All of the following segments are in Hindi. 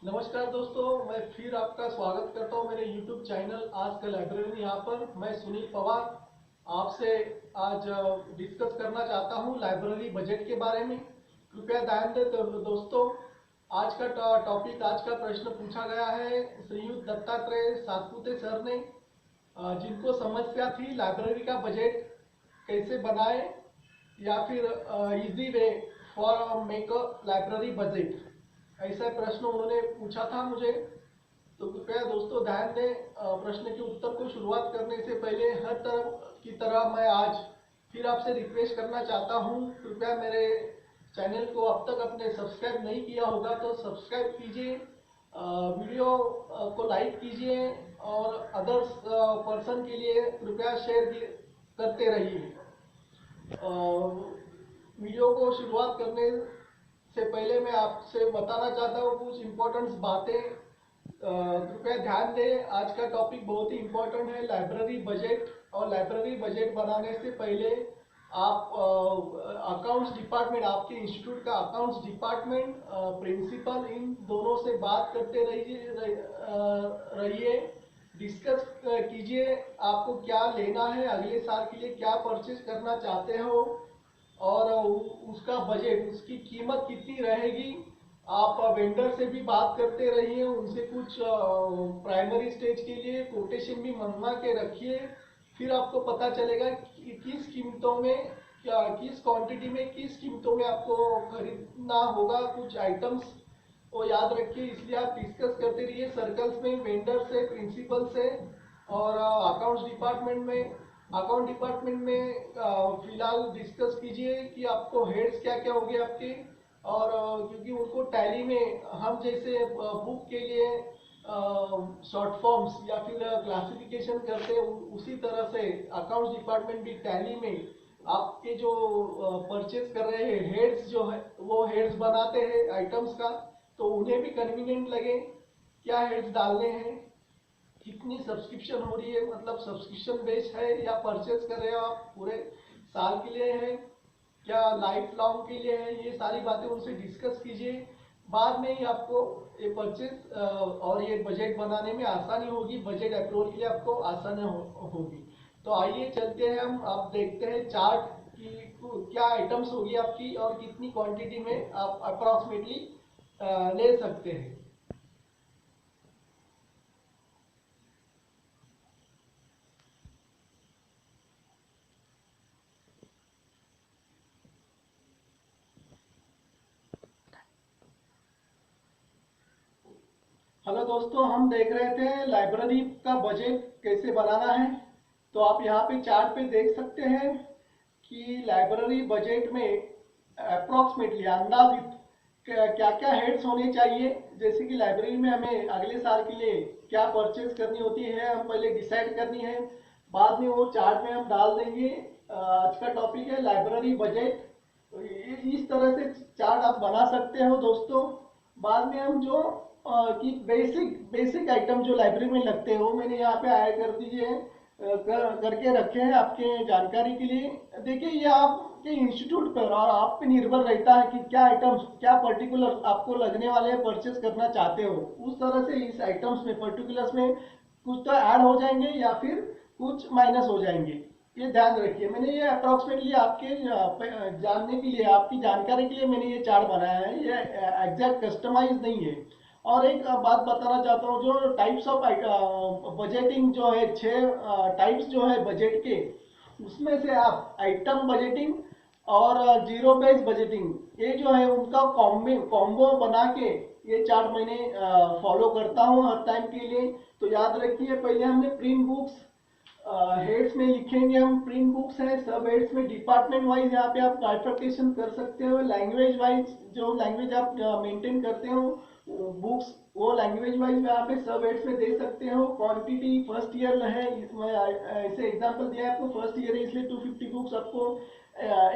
नमस्कार दोस्तों, मैं फिर आपका स्वागत करता हूं मेरे YouTube चैनल आज का लाइब्रेरी। यहाँ पर मैं सुनील पवार आपसे आज डिस्कस करना चाहता हूं लाइब्रेरी बजट के बारे में। कृपया ध्यान दें तो दोस्तों, आज का टॉपिक, आज का प्रश्न पूछा गया है श्रीयुत दत्तात्रेय सातपुते सर ने, जिनको समस्या थी लाइब्रेरी का बजट कैसे बनाए या फिर easy way for make a library budget, ऐसा प्रश्न उन्होंने पूछा था मुझे। तो कृपया दोस्तों ध्यान दें। प्रश्न के उत्तर को शुरुआत करने से पहले हर तरह की तरह मैं आज फिर आपसे रिक्वेस्ट करना चाहता हूं, कृपया मेरे चैनल को अब तक आपने सब्सक्राइब नहीं किया होगा तो सब्सक्राइब कीजिए, वीडियो को लाइक कीजिए और अदर्स पर्सन के लिए कृपया शेयर करते रहिए। वीडियो को शुरुआत करने से पहले मैं आपसे बताना चाहता हूँ कुछ इम्पोर्टेंट बातें। कृपया ध्यान दें, आज का टॉपिक बहुत ही इम्पोर्टेंट है, लाइब्रेरी बजट। और लाइब्रेरी बजट बनाने से पहले आप अकाउंट्स डिपार्टमेंट, आपके इंस्टीट्यूट का अकाउंट्स डिपार्टमेंट, प्रिंसिपल, इन दोनों से बात करते रहिए, डिस्कस कीजिए आपको क्या लेना है, अगले साल के लिए क्या परचेज करना चाहते हो और उसका बजट, उसकी कीमत कितनी रहेगी। आप वेंडर से भी बात करते रहिए, उनसे कुछ प्राइमरी स्टेज के लिए कोटेशन भी मंगवा के रखिए। फिर आपको पता चलेगा कि किस कीमतों में, क्या किस क्वांटिटी में, किस कीमतों में आपको खरीदना होगा कुछ आइटम्स, वो याद रखिए। इसलिए आप डिस्कस करते रहिए सर्कल्स में, वेंडर से, प्रिंसिपल से और अकाउंट्स डिपार्टमेंट में। अकाउंट डिपार्टमेंट में फिलहाल डिस्कस कीजिए कि आपको हेड्स क्या क्या होंगे आपके, और क्योंकि उनको टैली में हम जैसे बुक के लिए शॉर्ट फॉर्म्स या फिर क्लासिफिकेशन करते हैं, उसी तरह से अकाउंट्स डिपार्टमेंट भी टैली में आपके जो परचेज कर रहे हैं हेड्स जो है वो हेड्स बनाते हैं आइटम्स का, तो उन्हें भी कन्वीनियंट लगे क्या हेड्स डालने हैं, कितनी सब्सक्रिप्शन हो रही है, मतलब सब्सक्रिप्शन बेस है या परचेज कर रहे हो आप पूरे साल के लिए है, क्या लाइफ लॉन्ग के लिए है, ये सारी बातें उनसे डिस्कस कीजिए। बाद में ही आपको ये परचेज और ये बजट बनाने में आसानी होगी, बजट अप्रूवल के लिए आपको आसानी होगी। तो आइए चलते हैं हम, आप देखते हैं चार्ट की क्या आइटम्स होगी आपकी और कितनी क्वांटिटी में आप अप्रॉक्सीमेटली ले सकते हैं। हेलो दोस्तों, हम देख रहे थे लाइब्रेरी का बजट कैसे बनाना है। तो आप यहाँ पे चार्ट पे देख सकते हैं कि लाइब्रेरी बजट में अप्रोक्सीमेटली अंदाजित क्या क्या हेड्स होने चाहिए। जैसे कि लाइब्रेरी में हमें अगले साल के लिए क्या परचेज करनी होती है, हम पहले डिसाइड करनी है, बाद में वो चार्ट में हम डाल देंगे। आज का टॉपिक है लाइब्रेरी बजट। तो इस तरह से चार्ट आप बना सकते हो दोस्तों। बाद में हम जो कि बेसिक बेसिक आइटम जो लाइब्रेरी में लगते हैं वो मैंने यहाँ पे ऐड कर दीजिए, करके रखे हैं आपके जानकारी के लिए। देखिए, ये आपके इंस्टीट्यूट पर और आप पे निर्भर रहता है कि क्या आइटम्स, क्या पर्टिकुलर आपको लगने वाले हैं, परचेज करना चाहते हो, उस तरह से इस आइटम्स में पर्टिकुलर्स में कुछ तो ऐड हो जाएंगे या फिर कुछ माइनस हो जाएंगे। ये ध्यान रखिए, मैंने ये अप्रोक्सीमेटली आपके जानने के लिए, आपकी जानकारी के लिए मैंने ये चार्ट बनाया है, ये एग्जैक्ट कस्टमाइज नहीं है। और एक बात बताना चाहता हूँ, जो टाइप्स ऑफ बजटिंग जो है, 6 टाइप्स जो है बजट के, उसमें से आप आइटम बजटिंग और जीरो बेस बजटिंग, ये जो है उनका कॉम्बो बना के ये चार्ट मैंने फॉलो करता हूँ हर टाइम के लिए। तो याद रखिए, पहले हमने प्रिंट बुक्स, हेड्स में लिखेंगे हम प्रिंट बुक्स है, सब हेड्स में डिपार्टमेंट वाइज यहाँ पे आप ट्राइफर्केशन कर सकते हो, लैंग्वेज वाइज जो लैंग्वेज आप मेंटेन करते हो बुक्स, वो लैंग्वेज वाइज यहाँ पे सब हेड्स में दे सकते हो। क्वांटिटी फर्स्ट ईयर है, इसमें ऐसे एग्जांपल दिया है आपको, फर्स्ट ईयर है इसलिए 250 बुक्स आपको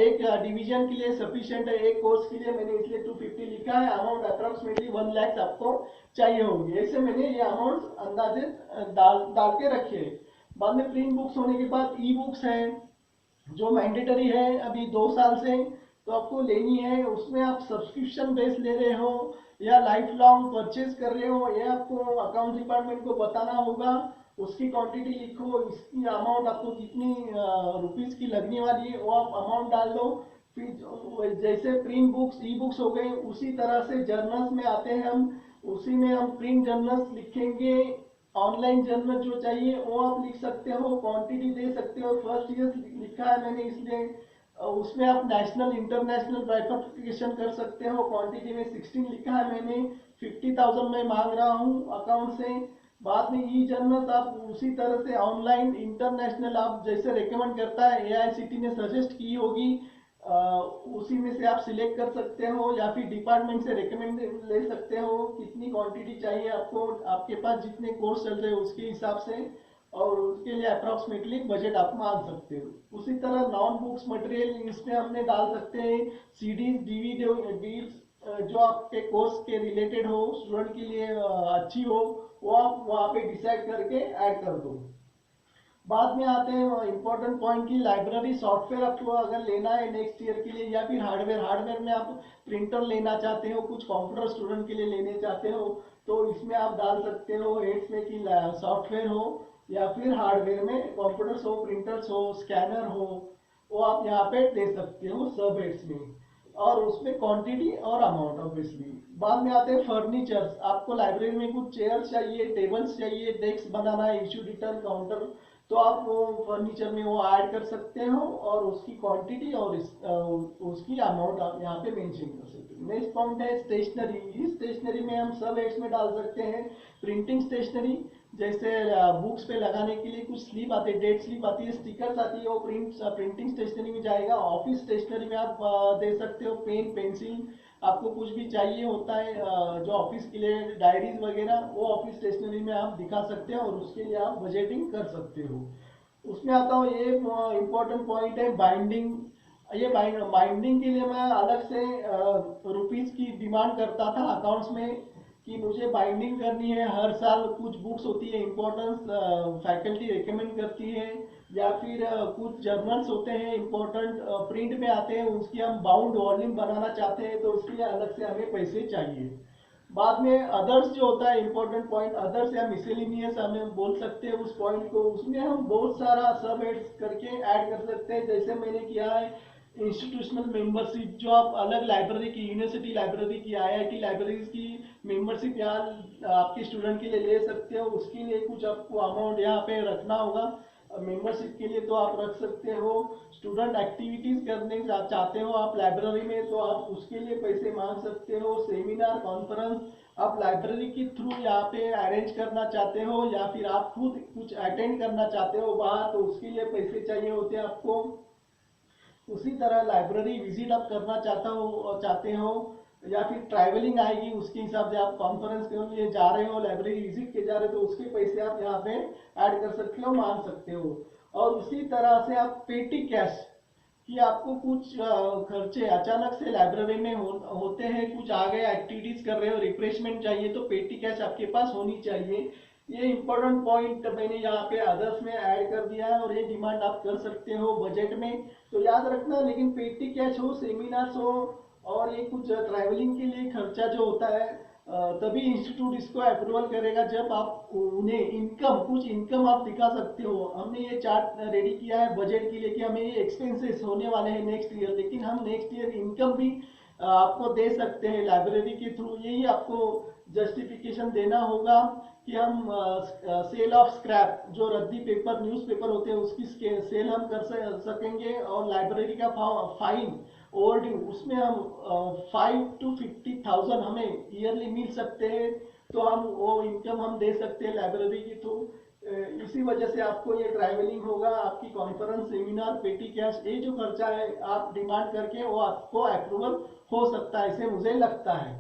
एक डिवीजन के लिए सफिशिएंट है, एक कोर्स के लिए मैंने इसलिए 250 लिखा है। अमाउंट अप्रोक्सीमेटली 1 लाख आपको चाहिए होंगे, ऐसे मैंने ये अमाउंट अंदाजे डाल के रखे। बाद में प्रिंट बुक्स होने के बाद ई बुक्स हैं जो मैंडेटरी है अभी 2 साल से, तो आपको लेनी है। उसमें आप सब्सक्रिप्शन बेस ले रहे हो या लाइफ लॉन्ग परचेज कर रहे हो, ये आपको अकाउंट डिपार्टमेंट को बताना होगा। उसकी क्वांटिटी लिखो, इसकी अमाउंट आपको कितनी रुपीस की लगने वाली है वो आप अमाउंट डाल दो। फिर जैसे प्रिंट बुक्स ई बुक्स हो गए, उसी तरह से जर्नल्स में आते हैं हम, उसी में हम प्रिंट जर्नल्स लिखेंगे। ऑनलाइन जर्नल जो चाहिए वो आप लिख सकते हो, क्वांटिटी दे सकते हो। फर्स्ट ईयर लिखा है मैंने इसलिए उसमें आप नेशनल इंटरनेशनल बाइफर्केशन कर सकते हो। क्वांटिटी में 16 लिखा है मैंने, 50,000 में मांग रहा हूँ अकाउंट से। बाद में ई जर्नल आप उसी तरह से ऑनलाइन इंटरनेशनल आप जैसे रिकमेंड करता है एआईसीटी ने सजेस्ट की होगी, उसी में से आप सिलेक्ट कर सकते हो या फिर डिपार्टमेंट से रिकमेंड ले सकते हो कितनी क्वांटिटी चाहिए आपको, आपके पास जितने कोर्स चल रहे हैं उसके हिसाब से, और उसके लिए अप्रॉक्सीमेटली बजट आप मान सकते हो। उसी तरह नॉन बुक्स मटेरियल इसमें हमने डाल सकते हैं, सीडीज डीवीडीज जो आपके कोर्स के रिलेटेड हो, स्टूडेंट के लिए अच्छी हो, वो आप वहाँ पे डिसाइड करके ऐड कर दो। बाद में आते हैं इंपॉर्टेंट पॉइंट की लाइब्रेरी सॉफ्टवेयर आपको अगर लेना है नेक्स्ट ईयर के लिए, या फिर हार्डवेयर में आप प्रिंटर लेना चाहते हो, कुछ कंप्यूटर स्टूडेंट के लिए लेने चाहते हो, तो इसमें आप डाल सकते हो हेड्स में कि सॉफ्टवेयर हो या फिर हार्डवेयर में कंप्यूटर्स हो, प्रिंटर्स हो, स्कैनर हो, वो आप यहाँ पे दे सकते हो सब हेड्स में, और उसमें क्वांटिटी और अमाउंट ऑब्वियसली। बाद में आते हैं फर्नीचर्स, आपको लाइब्रेरी में कुछ चेयर्स चाहिए, टेबल्स चाहिए, डेस्क बनाना है, इश्यू रिटर्न काउंटर, तो आप वो फर्नीचर में वो ऐड कर सकते हो और उसकी क्वांटिटी और उसकी अमाउंट आप यहाँ पे मेंशन कर सकते हो। नेक्स्ट पॉइंट है स्टेशनरी। इस स्टेशनरी में हम सब एड्स में डाल सकते हैं प्रिंटिंग स्टेशनरी, जैसे बुक्स पे लगाने के लिए कुछ स्लिप आते हैं, डेट स्लिप आती है, स्टिकर्स आती है, वो प्रिंटिंग स्टेशनरी में जाएगा। ऑफिस स्टेशनरी में आप दे सकते हो पेन पेंसिल, आपको कुछ भी चाहिए होता है जो ऑफिस के लिए डायरीज वगैरह, वो ऑफिस स्टेशनरी में आप दिखा सकते हैं और उसके लिए आप बजटिंग कर सकते हो। उसमें आता हूँ ये इम्पोर्टेंट पॉइंट है बाइंडिंग। ये बाइंडिंग के लिए मैं अलग से रुपीस की डिमांड करता था अकाउंट्स में कि मुझे बाइंडिंग करनी है हर साल। कुछ बुक्स होती है इम्पोर्टेंस फैकल्टी रिकमेंड करती है, या फिर कुछ जर्नल्स होते हैं इम्पोर्टेंट प्रिंट में आते हैं, उसकी हम बाउंड वॉल्यूम बनाना चाहते हैं, तो उसके लिए अलग से हमें पैसे चाहिए। बाद में अदर्स जो होता है इम्पोर्टेंट पॉइंट, अदर्स या मिसेलिनियस हमें बोल सकते हैं उस पॉइंट को, उसमें हम बहुत सारा सब एड्स करके ऐड कर सकते हैं। जैसे मैंने किया है इंस्टीट्यूशनल मेंबरशिप, जो आप अलग लाइब्रेरी की, यूनिवर्सिटी लाइब्रेरी की, आईआईटी लाइब्रेरीज की मेंबरशिप यहाँ आपके स्टूडेंट के लिए ले सकते हो, उसके लिए कुछ आपको अमाउंट यहाँ पे रखना होगा। मेंबरशिप के लिए तो आप रख सकते हो। स्टूडेंट एक्टिविटीज करने चाहते हो आप लाइब्रेरी में, तो आप उसके लिए पैसे मांग सकते हो। सेमिनार कॉन्फ्रेंस आप लाइब्रेरी के थ्रू यहाँ पे अरेंज करना चाहते हो, या फिर आप खुद कुछ अटेंड करना चाहते हो बाहर, तो उसके लिए पैसे चाहिए होते हैं आपको। उसी तरह लाइब्रेरी विजिट आप करना चाहते हो, या फिर ट्रैवलिंग आएगी, उसके हिसाब से आप कॉन्फ्रेंस के लिए जा रहे हो, लाइब्रेरी विजिट के जा रहे हो, तो उसके पैसे आप यहाँ पे ऐड कर सकते हो, मान सकते हो। और उसी तरह से आप पेटी कैश कि आपको कुछ खर्चे अचानक से लाइब्रेरी में होते हैं, कुछ आ गए, एक्टिविटीज कर रहे हो, रिफ्रेशमेंट चाहिए, तो पेटी कैश आपके पास होनी चाहिए। ये इंपॉर्टेंट पॉइंट मैंने यहाँ पे अदर्स में ऐड कर दिया है, और ये डिमांड आप कर सकते हो बजट में, तो याद रखना। लेकिन पेटी कैश हो, सेमिनार्स हो, और ये कुछ ट्रैवलिंग के लिए खर्चा जो होता है, तभी इंस्टीट्यूट इसको अप्रूवल करेगा जब आप उन्हें कुछ इनकम आप दिखा सकते हो। हमने ये चार्ट रेडी किया है बजट के लिए कि हमें ये एक्सपेंसेस होने वाले हैं नेक्स्ट ईयर, लेकिन हम नेक्स्ट ईयर इनकम भी आपको दे सकते हैं लाइब्रेरी के थ्रू। यही आपको जस्टिफिकेशन देना होगा कि हम सेल ऑफ स्क्रैप, जो रद्दी पेपर न्यूज़पेपर होते हैं, उसकी सेल हम कर सकेंगे। और लाइब्रेरी का फाइन ओवर ड्यू, उसमें हम 5 to 50,000 हमें ईयरली मिल सकते हैं, तो हम वो इनकम हम दे सकते हैं लाइब्रेरी के थ्रू। इसी वजह से आपको ये ट्रैवलिंग होगा, आपकी कॉन्फ्रेंस, सेमिनार, पेटी कैश, ये जो खर्चा है आप डिमांड करके वो आपको अप्रूवल हो सकता है, ऐसे मुझे लगता है।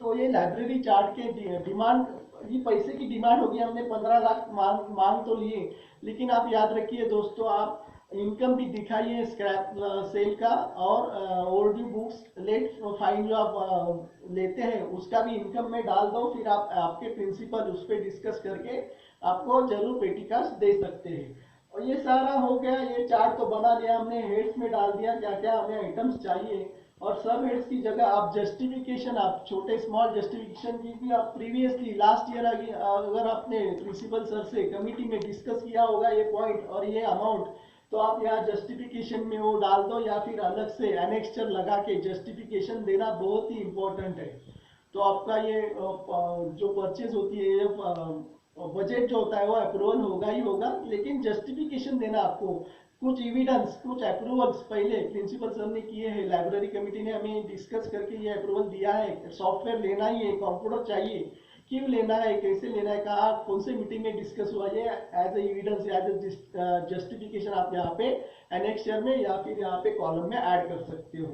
तो ये लाइब्रेरी चार्ट के डिमांड, ये पैसे की डिमांड होगी, हमने 15 लाख मांग तो लिए, लेकिन आप याद रखिए दोस्तों, आप इनकम भी दिखाइए स्क्रैप सेल का, और ओवरड्यू बुक्स लेट फाइन जो आप लेते हैं उसका भी इनकम में डाल दो। फिर आप आपके प्रिंसिपल उस पर डिस्कस करके आपको जरूर पेटी कास्ट दे सकते हैं। और ये सारा हो गया, ये चार्ट तो बना लिया हमने, हेड्स में डाल दिया क्या क्या हमें आइटम्स चाहिए। और सब हेड्स की जगह आप जस्टिफिकेशन, आप छोटे स्मॉल जस्टिफिकेशन की भी आप प्रीवियसली लास्ट ईयर अगर आपने प्रिंसिपल सर से कमिटी में डिस्कस किया होगा ये पॉइंट और ये अमाउंट, तो आप यहाँ जस्टिफिकेशन में वो डाल दो, या फिर अलग से एनेक्स्चर लगा के जस्टिफिकेशन देना बहुत ही इंपॉर्टेंट है। तो आपका ये जो परचेज होती है, ये बजट जो होता है वो अप्रूवल होगा ही होगा, लेकिन जस्टिफिकेशन देना आपको, कुछ एविडेंस, कुछ अप्रूवल्स पहले प्रिंसिपल सर ने किए हैं, लाइब्रेरी कमेटी ने हमें डिस्कस करके ये अप्रूवल दिया है, सॉफ्टवेयर लेना ही है, कंप्यूटर चाहिए, क्यों लेना है, कैसे लेना है, कहाँ कौन से मीटिंग में डिस्कस हुआ, ये as a evidence, as a justification आप यहाँ पे एनेक्सचर में या फिर यहाँ पे कॉलम में ऐड कर सकते हो।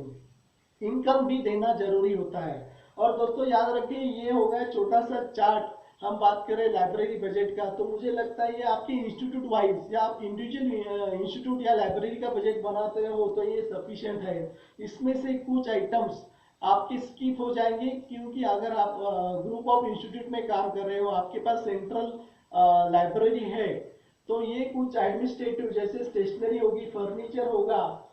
इनकम भी देना जरूरी होता है। और दोस्तों याद रखिए, ये हो गया छोटा सा चार्ट, हम बात करें लाइब्रेरी बजट का, तो मुझे लगता है ये आपके इंस्टीट्यूट वाइज या आप इंडिविजुअल इंस्टीट्यूट या लाइब्रेरी का बजट बनाते हो तो ये सफिशिएंट है। इसमें से कुछ आइटम्स आपके स्किप हो जाएंगे, क्योंकि अगर आप ग्रुप ऑफ इंस्टीट्यूट में काम कर रहे हो, आपके पास सेंट्रल लाइब्रेरी है, तो ये कुछ एडमिनिस्ट्रेटिव जैसे स्टेशनरी होगी, फर्नीचर होगा,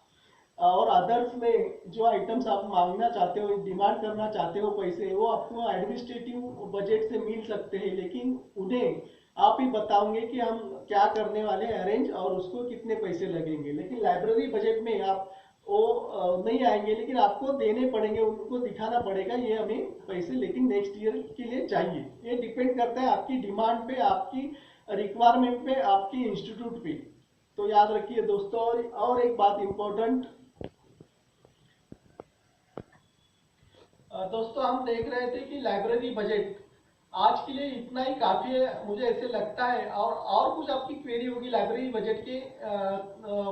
और अदर्स में जो आइटम्स आप मांगना चाहते हो, डिमांड करना चाहते हो पैसे, वो आपको एडमिनिस्ट्रेटिव बजट से मिल सकते हैं, लेकिन उन्हें आप ही बताओगे कि हम क्या करने वाले हैं अरेंज और उसको कितने पैसे लगेंगे। लेकिन लाइब्रेरी बजट में आप वो नहीं आएंगे, लेकिन आपको देने पड़ेंगे, उनको दिखाना पड़ेगा ये हमें पैसे, लेकिन नेक्स्ट ईयर के लिए चाहिए। ये डिपेंड करता है आपकी डिमांड पे, आपकी रिक्वायरमेंट पे, आपकी इंस्टीट्यूट पे। तो याद रखिए दोस्तों। और एक बात इंपॉर्टेंट, दोस्तों हम देख रहे थे कि लाइब्रेरी बजट आज के लिए इतना ही काफ़ी है, मुझे ऐसे लगता है। और कुछ आपकी क्वेरी होगी लाइब्रेरी बजट के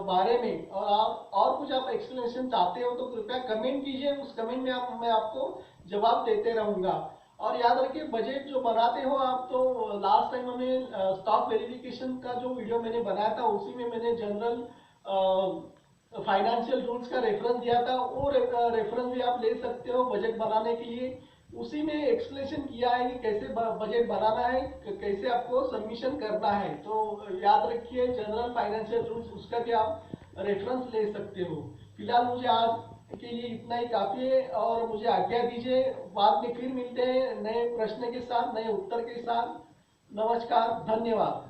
बारे में, और आप और कुछ आप एक्सप्लेनेशन चाहते हो तो कृपया कमेंट कीजिए, उस कमेंट में मैं आपको जवाब देते रहूँगा। और याद रखिए, बजट जो बनाते हो आप, तो लास्ट टाइम हमें स्टॉक वेरिफिकेशन का जो वीडियो मैंने बनाया था, उसी में मैंने जनरल फाइनेंशियल रूल्स का रेफरेंस दिया था, वो रेफरेंस भी आप ले सकते हो बजट बनाने के लिए। उसी में एक्सप्लेनेशन किया है कि कैसे बजट बनाना है, कैसे आपको सबमिशन करना है। तो याद रखिए, जनरल फाइनेंशियल रूल्स, उसका भी आप रेफरेंस ले सकते हो। फिलहाल मुझे आज के लिए इतना ही काफ़ी है, और मुझे आज्ञा दीजिए, बाद में फिर मिलते हैं नए प्रश्न के साथ, नए उत्तर के साथ। नमस्कार, धन्यवाद।